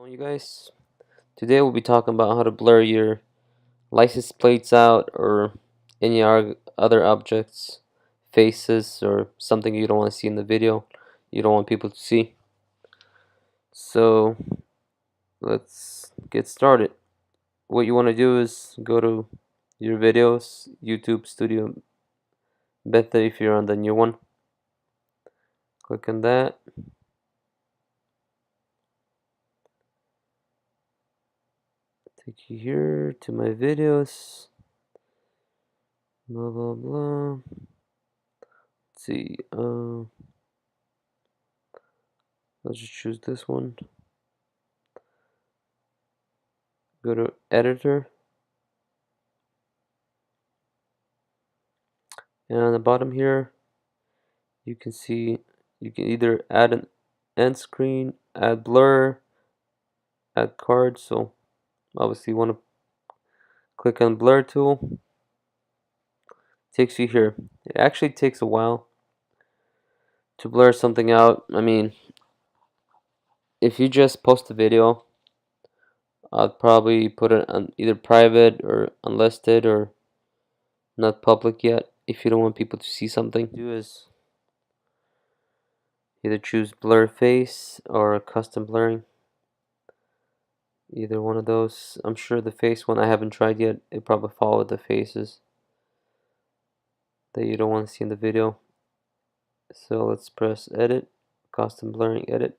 You guys, today we'll be talking about how to blur your license plates out or any other objects, faces, or something you don't want to see in the video, you don't want people to see. So let's get started. What you want to do is go to your videos, YouTube Studio Beta if you're on the new one. Click on that. Take you here to my videos. Blah blah blah. Let's see. Let's just choose this one. Go to editor, and on the bottom here you can see you can either add an end screen, add blur, add card. So obviously you want to click on blur tool. Takes you here. It actually takes a while to blur something out. I mean, if you just post a video, I'd probably put it on either private or unlisted or not public yet if you don't want people to see something. Do is either choose blur face or custom blurring. Either one of those. I'm sure the face one I haven't tried yet. It probably followed the faces that you don't want to see in the video. So let's press edit, custom blurring edit.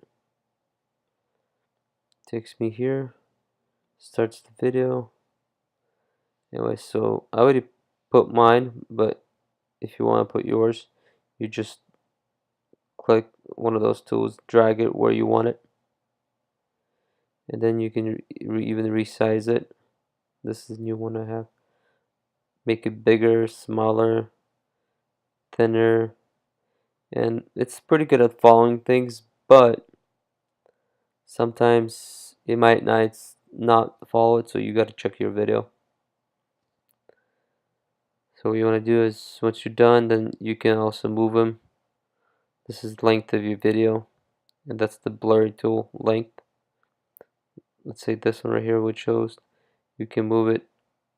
Takes me here, starts the video. Anyway, so I already put mine, but if you want to put yours, you just click one of those tools, drag it where you want it, and then you can even resize it. This is the new one I have. Make it bigger, smaller, thinner, and it's pretty good at following things, but sometimes it might not follow it, so you got to check your video. So what you want to do is once you're done, then you can also move them. This is length of your video, and that's the blurry tool length. Let's say this one right here, which shows you can move it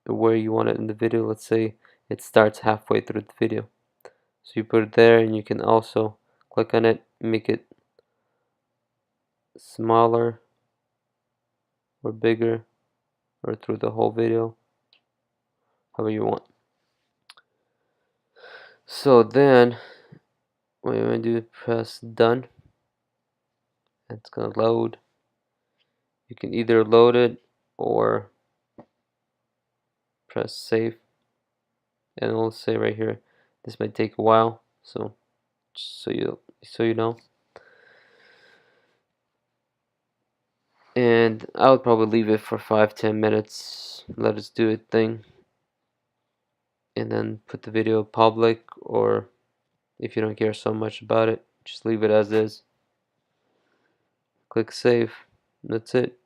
where you want it in the video. Let's say it starts halfway through the video, so you put it there, and you can also click on it, make it smaller or bigger or through the whole video, however you want. So then what you're going to do is press done. It's going to load. You can either load it or press save, and it'll say right here this might take a while, so you know. And I would probably leave it for 5-10 minutes, let it do its thing, and then put the video public, or if you don't care so much about it, just leave it as is. Click save. That's it.